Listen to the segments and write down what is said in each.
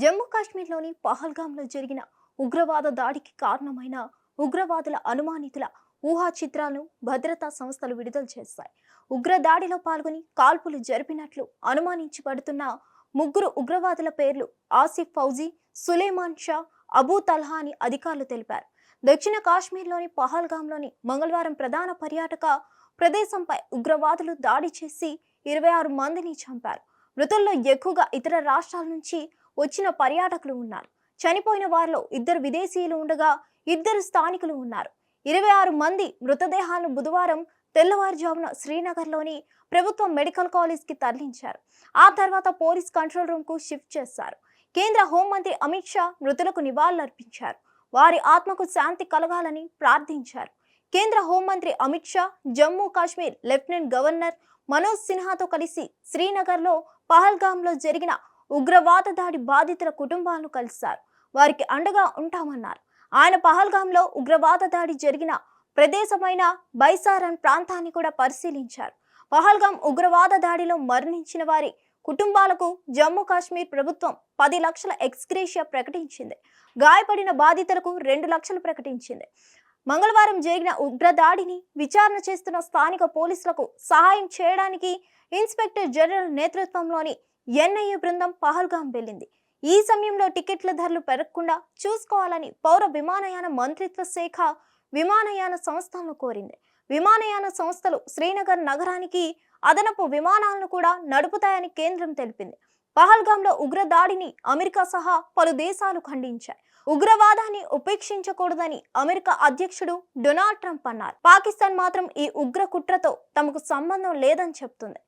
జమ్మూ కాశ్మీర్లోని పహల్గాంలో జరిగిన ఉగ్రవాద దాడికి కారణమైన ఉగ్రవాదుల అనుమానితుల ఊహా చిత్రాలను భద్రతా సంస్థలు విడుదల చేశాయి. ఉగ్ర దాడిలో పాల్గొని కాల్పులు జరిపినట్లు అనుమానించబడుతున్న ముగ్గురు ఉగ్రవాదుల పేర్లు ఆసిఫ్ ఫౌజీ, సులేమాన్ షా, అబూ తల్హా అని అధికారులు తెలిపారు. దక్షిణ కాశ్మీర్లోని పహల్గాంలోని మంగళవారం ప్రధాన పర్యాటక ప్రదేశంపై ఉగ్రవాదులు దాడి చేసి 26 మందిని చంపారు. మృతుల్లో ఎక్కువగా ఇతర రాష్ట్రాల నుంచి వచ్చిన పర్యాటకులు ఉన్నారు. చనిపోయిన వారిలో 2 విదేశీయులు ఉండగా 2 స్థానికులు ఉన్నారు. 26 మంది మృతదేహాలను బుధవారం తెల్లవారుజామున శ్రీనగర్లోని ప్రభుత్వ మెడికల్ కాలేజ్కి తరలించారు. ఆ తర్వాత పోలీస్ కంట్రోల్ రూమ్కు షిఫ్ట్ చేశారు. కేంద్ర హోంమంత్రి అమిత్ షా మృతులకు నివాళులర్పించారు. వారి ఆత్మకు శాంతి కలగాలని ప్రార్థించారు. కేంద్ర హోంమంత్రి అమిత్ షా జమ్మూ కాశ్మీర్ లెఫ్టినెంట్ గవర్నర్ మనోజ్ సిన్హాతో కలిసి శ్రీనగర్లో పహల్గాంలో జరిగిన ఉగ్రవాద దాడి బాధితుల కుటుంబాలను కలిశారు. వారికి అండగా ఉంటామన్నారు. ఆయన పహల్గాంలో ఉగ్రవాద దాడి జరిగిన ప్రదేశమైన బైసారన్ ప్రాంతాన్ని కూడా పరిశీలించారు. పహల్గాం ఉగ్రవాద దాడిలో మరణించిన వారి కుటుంబాలకు జమ్మూ కాశ్మీర్ ప్రభుత్వం 10 లక్షల ఎక్స్గ్రేషియా ప్రకటించింది. గాయపడిన బాధితులకు 2 లక్షలు ప్రకటించింది. మంగళవారం జరిగిన ఉగ్రదాడిని విచారణ చేస్తున్న స్థానిక పోలీసులకు సహాయం చేయడానికి ఇన్స్పెక్టర్ జనరల్ నేతృత్వంలోని ఎన్ఐఏ బృందం పహల్గాం వెళ్లింది. ఈ సమయంలో టికెట్ల ధరలు పెరగకుండా చూసుకోవాలని పౌర విమానయాన మంత్రిత్వ శాఖ విమానయాన సంస్థలను కోరింది. విమానయాన సంస్థలు శ్రీనగర్ నగరానికి అదనపు విమానాలను కూడా నడుపుతాయని కేంద్రం తెలిపింది. పహల్గాంలో ఉగ్రదాడిని అమెరికా సహా పలు దేశాలు ఖండించాయి. ఉగ్రవాదాన్ని ఉపేక్షించకూడదని అమెరికా అధ్యక్షుడు డొనాల్డ్ ట్రంప్ అన్నారు. పాకిస్తాన్ మాత్రం ఈ ఉగ్ర కుట్రతో తమకు సంబంధం లేదని చెప్తుంది.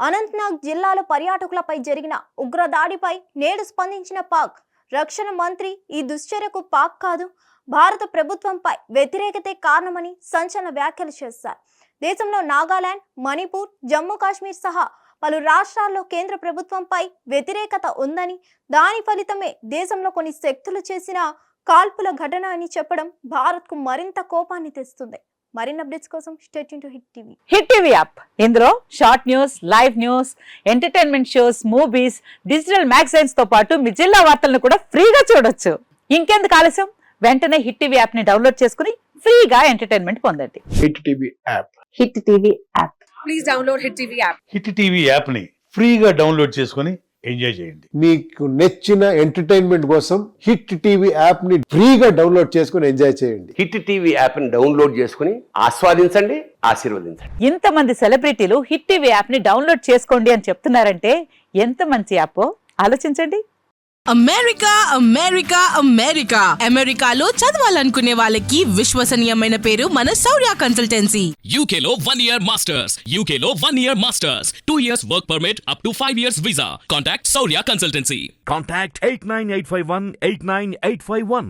అనంతనాగ్ జిల్లాలో పర్యాటకులపై జరిగిన ఉగ్రదాడిపై నేడు స్పందించిన పాక్ రక్షణ మంత్రి ఈ దుశ్చర్యకు పాక్ కాదు, భారత ప్రభుత్వంపై వ్యతిరేకతే కారణమని సంచలన వ్యాఖ్యలు చేశారు. దేశంలో నాగాలాండ్, మణిపూర్, జమ్మూ కాశ్మీర్ సహా పలు రాష్ట్రాల్లో కేంద్ర ప్రభుత్వంపై వ్యతిరేకత ఉందని, దాని ఫలితమే దేశంలో కొన్ని శక్తులు చేసిన కాల్పుల ఘటన అని చెప్పడం భారత్కు మరింత కోపాన్ని తెస్తుంది. మరిన్ని అప్డేట్స్ కోసం stay tune to hit TV. Hit TV app ఇందులో short news, live news, entertainment shows, movies, digital magazines తో పాటు మీ జిల్లా వార్తలను కూడా ఫ్రీగా చూడొచ్చు. ఇంకెందుకు ఆలస్యం, వెంటనే హిట్ టీవీ యాప్ ని డౌన్లోడ్ చేసుకుని ఫ్రీగా ఎంటర్టైన్మెంట్ పొందండి. Hit TV app. Hit TV app. Please download hit TV app. Hit TV app ని ఫ్రీగా డౌన్లోడ్ చేసుకొని ఎంజాయ్ చేయండి. మీకు నచ్చిన ఎంటర్టైన్మెంట్ కోసం హిట్ టీవీ యాప్ ని ఫ్రీగా డౌన్లోడ్ చేసుకొని ఎంజాయ్ చేయండి. హిట్ టీవీ యాప్ ని డౌన్లోడ్ చేసుకుని ఆస్వాదించండి, ఆశీర్వదించండి. ఇంతమంది సెలబ్రిటీలు హిట్ టీవీ యాప్ ని డౌన్లోడ్ చేసుకోండి అని చెప్తున్నారంటే ఎంత మంచి యాప్ ఆలోచించండి. అమెరికా అమెరికా అమెరికా అమెరికాలో చదవాలనుకునే వాళ్ళకి విశ్వసనీయమైన పేరు మన శౌర్య కన్సల్టెన్సీ. UK లో 1 year masters. UK లో 1 year masters. 2 years work permit up to 5 years visa. Contact Saurya Consultancy. Contact 89851 89851.